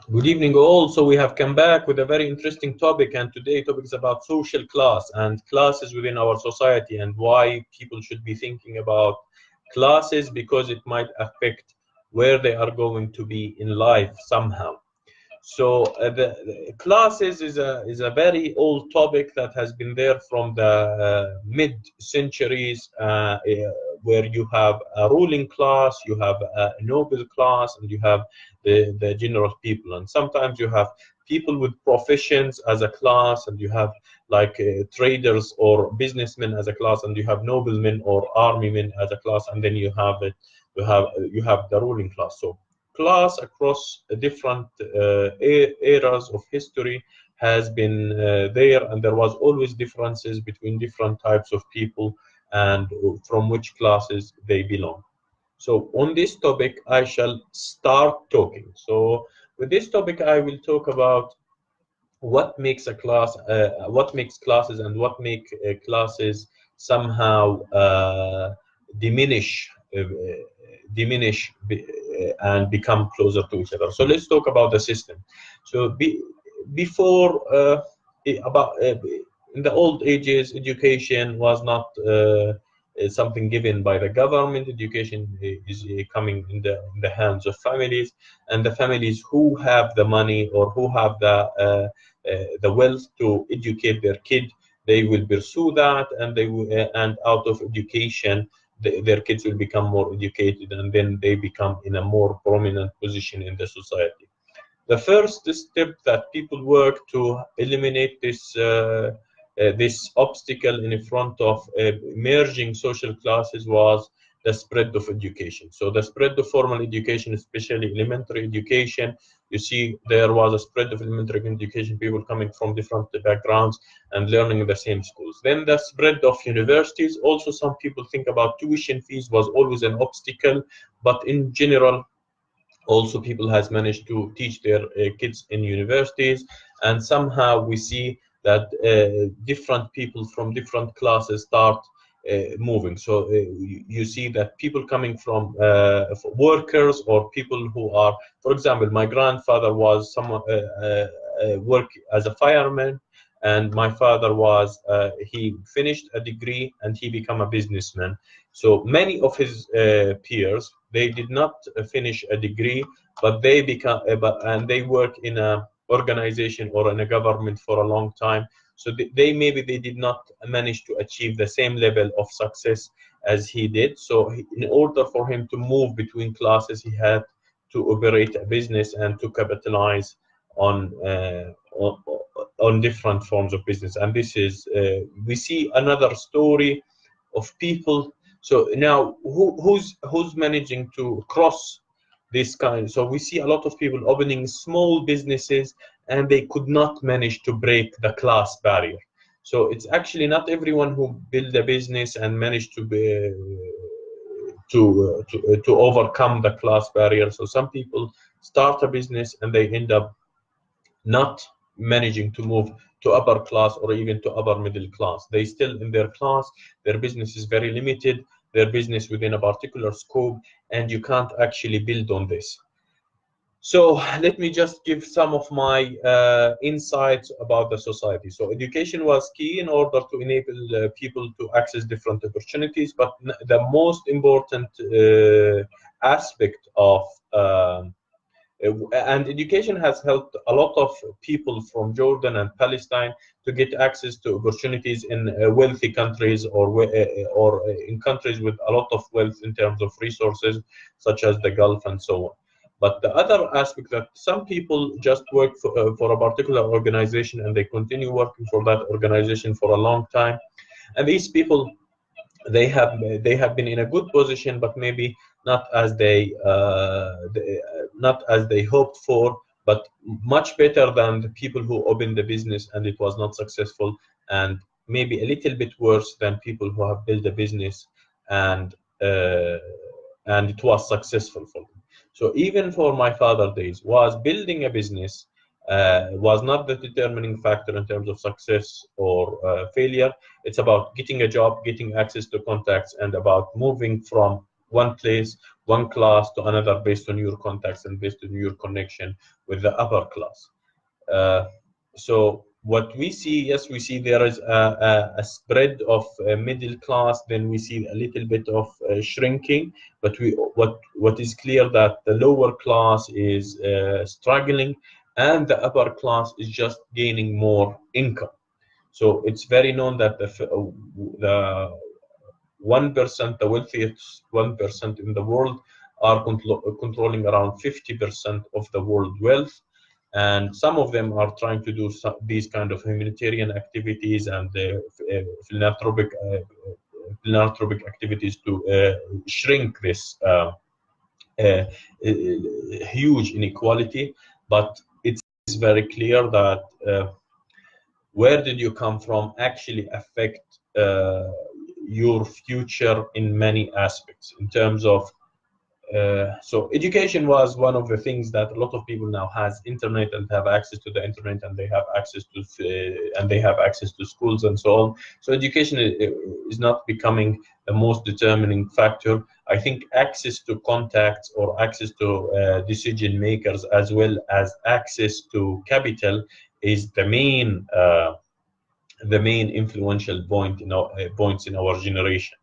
Good evening all. So we have come back with a very interesting topic, and today topic is about social class and classes within our society and why people should be thinking about classes, because it might affect where they are going to be in life somehow. So the classes is a very old topic that has been there from the mid centuries, where you have a ruling class, you have a noble class, and you have the general people. And sometimes you have people with professions as a class, and you have like traders or businessmen as a class, and you have noblemen or army men as a class, and then you have the ruling class. So class across different eras of history has been there, and there was always differences between different types of people and from which classes they belong. So on this topic, I shall start talking. So with this topic, I will talk about what makes a class, what makes classes, and what make classes somehow diminish, and become closer to each other. So let's talk about the system. So before about in the old ages, education was not something given by the government. Education is coming in the hands of families, and the families who have the money or who have the wealth to educate their kid, they will pursue that, and they will, and out of education, their kids will become more educated, and then they become in a more prominent position in the society. The first step that people work to eliminate this obstacle in front of merging social classes was the spread of education. So the spread of formal education, especially elementary education, you see there was a spread of elementary education, people coming from different backgrounds and learning in the same schools. Then the spread of universities, also some people think about tuition fees was always an obstacle, but in general, also people has managed to teach their kids in universities, and somehow we see that different people from different classes start moving. So you see that people coming from workers, or people who are, for example, my grandfather was someone work as a fireman, and my father was he finished a degree and he became a businessman. So many of his peers, they did not finish a degree, but they become and they work in a organization or in a government for a long time. So they maybe they did not manage to achieve the same level of success as he did. So in order for him to move between classes, he had to operate a business and to capitalize on on different forms of business. And this is we see another story of people. So now who's managing to cross this kind? So we see a lot of people opening small businesses, and they could not manage to break the class barrier. So it's actually not everyone who build a business and manage to be, to overcome the class barrier. So some people start a business and they end up not managing to move to upper class or even to upper middle class. They still in their class, their business is very limited, their business within a particular scope, and you can't actually build on this. So let me just give some of my insights about the society. So education was key in order to enable people to access different opportunities, but the most important aspect of and education has helped a lot of people from Jordan and Palestine to get access to opportunities in wealthy countries, or in countries with a lot of wealth in terms of resources, such as the Gulf and so on. But the other aspect, that some people just work for a particular organization, and they continue working for that organization for a long time, and these people, they have been in a good position, but maybe not as not as they hoped for, but much better than the people who opened the business and it was not successful, and maybe a little bit worse than people who have built a business and uh, and it was successful for them. So even for my father days, was building a business was not the determining factor in terms of success or failure. It's about getting a job, getting access to contacts, and about moving from one place, one class to another based on your contacts and based on your connection with the upper class. So what we see, yes, we see there is a spread of middle class. Then we see a little bit of shrinking. But what is clear that the lower class is struggling, and the upper class is just gaining more income. So it's very known that the 1%, the wealthiest 1% in the world, are controlling around 50% of the world wealth. And some of them are trying to do these kind of humanitarian activities and philanthropic activities to shrink this huge inequality. But it's very clear that where did you come from actually affect your future in many aspects. In terms of so education was one of the things that a lot of people now has internet and have access to the internet, and they have access to schools and so on. So education is not becoming the most determining factor. I think access to contacts or access to decision makers, as well as access to capital, is the main influential points in our generation.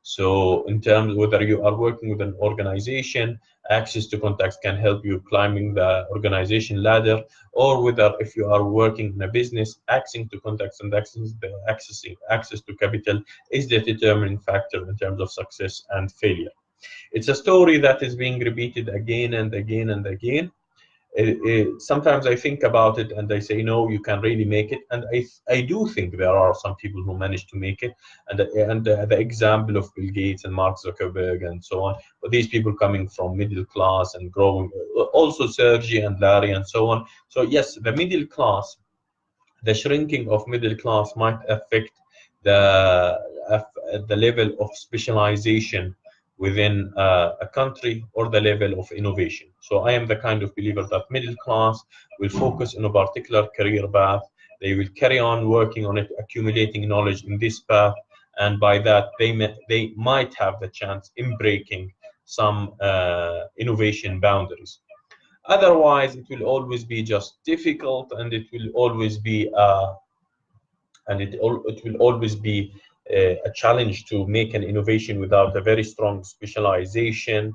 So in terms whether you are working with an organization, access to contacts can help you climbing the organization ladder, or whether if you are working in a business, access to contacts and access to capital is the determining factor in terms of success and failure. It's a story that is being repeated again and again and again. Sometimes I think about it and I say, no, you can really make it. And I do think there are some people who manage to make it. And the example of Bill Gates and Mark Zuckerberg and so on, but these people coming from middle class and growing, also Sergey and Larry and so on. So yes, the middle class, the shrinking of middle class might affect the level of specialization within a country, or the level of innovation. So I am the kind of believer that middle class will focus on a particular career path. They will carry on working on it, accumulating knowledge in this path, and by that they might have the chance in breaking some innovation boundaries. Otherwise, it will always be just difficult, and it will always be a challenge to make an innovation without a very strong specialization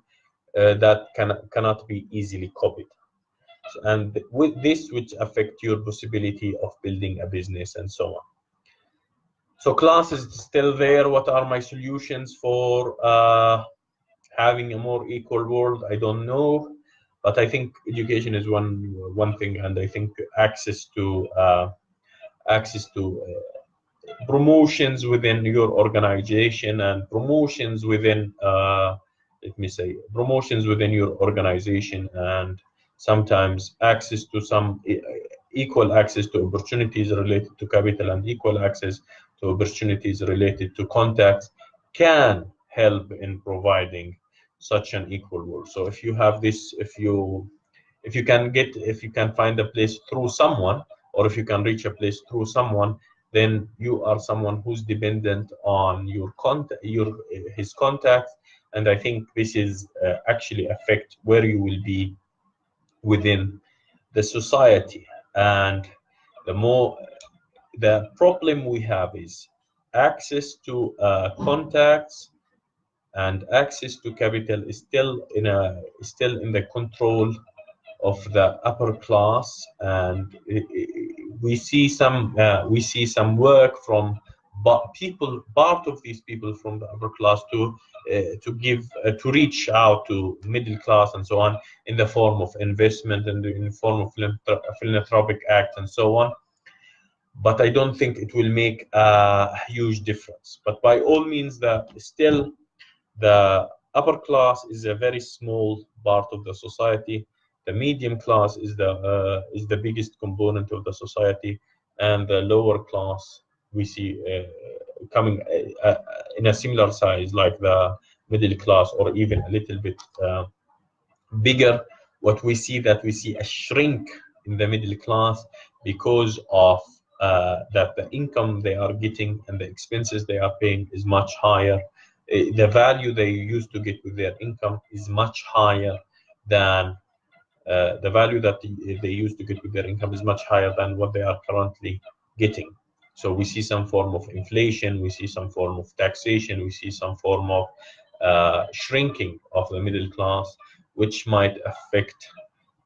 that cannot be easily copied. And with this would affect your possibility of building a business and so on. So class is still there. What are my solutions for having a more equal world? I don't know, but I think education is one thing, and I think access to promotions within your organization, and promotions within promotions within your organization, and sometimes access to some equal access to opportunities related to capital, and equal access to opportunities related to contacts can help in providing such an equal world. So if you have this, if you can find a place through someone, or if you can reach a place through someone, then you are someone who's dependent on his contacts. And I think this is actually affect where you will be within the society. And the problem we have is access to contacts and access to capital is still in the control of the upper class, and we see some work from part of these people from the upper class to reach out to middle class and so on, in the form of investment and in the form of philanthropic act and so on. But I don't think it will make a huge difference. But by all means, still the upper class is a very small part of the society. The medium class is the biggest component of the society, and the lower class we see coming in a similar size, like the middle class, or even a little bit bigger. What we see a shrink in the middle class because of that the income they are getting and the expenses they are paying is much higher the value they used to get with their income is much higher than the value that they used to get with their income is much higher than what they are currently getting. So we see some form of inflation, we see some form of taxation, we see some form of shrinking of the middle class, which might affect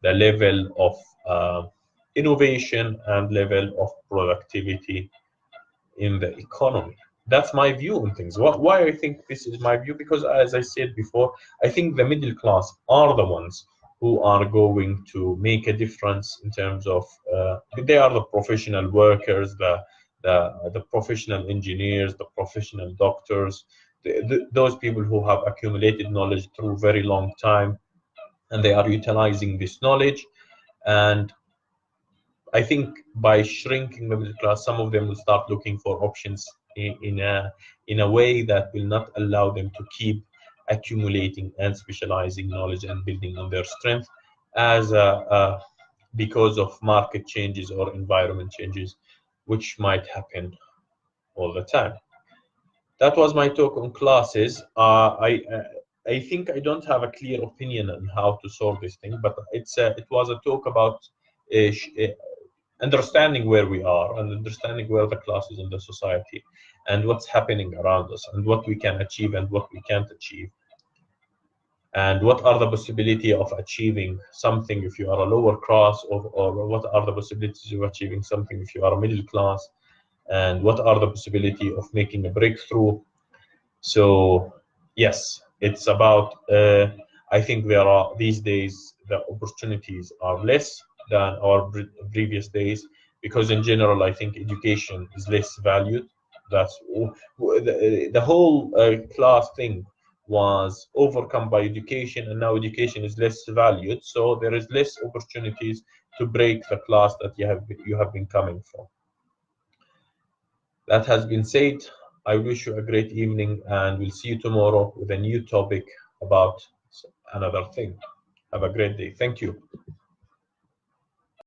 the level of innovation and level of productivity in the economy. That's my view on things. Why I think this is my view? Because as I said before, I think the middle class are the ones who are going to make a difference in terms of they are the professional workers, the professional engineers, the professional doctors, those people who have accumulated knowledge through very long time, and they are utilizing this knowledge. And I think by shrinking the middle class, some of them will start looking for options in a way that will not allow them to keep accumulating and specializing knowledge and building on their strength as because of market changes or environment changes, which might happen all the time. That was my talk on classes. I think I don't have a clear opinion on how to solve this thing, but it was a talk about understanding where we are and understanding where the class is in the society and what's happening around us and what we can achieve and what we can't achieve, and what are the possibility of achieving something if you are a lower class, or what are the possibilities of achieving something if you are a middle class, and what are the possibility of making a breakthrough. So yes, it's about I think there are these days the opportunities are less than our previous days, because in general I think education is less valued. That's the whole class thing was overcome by education, and now education is less valued, so there is less opportunities to break the class that you have been coming from. That has been said, I wish you a great evening, and we'll see you tomorrow with a new topic about another thing. Have a great day. Thank you.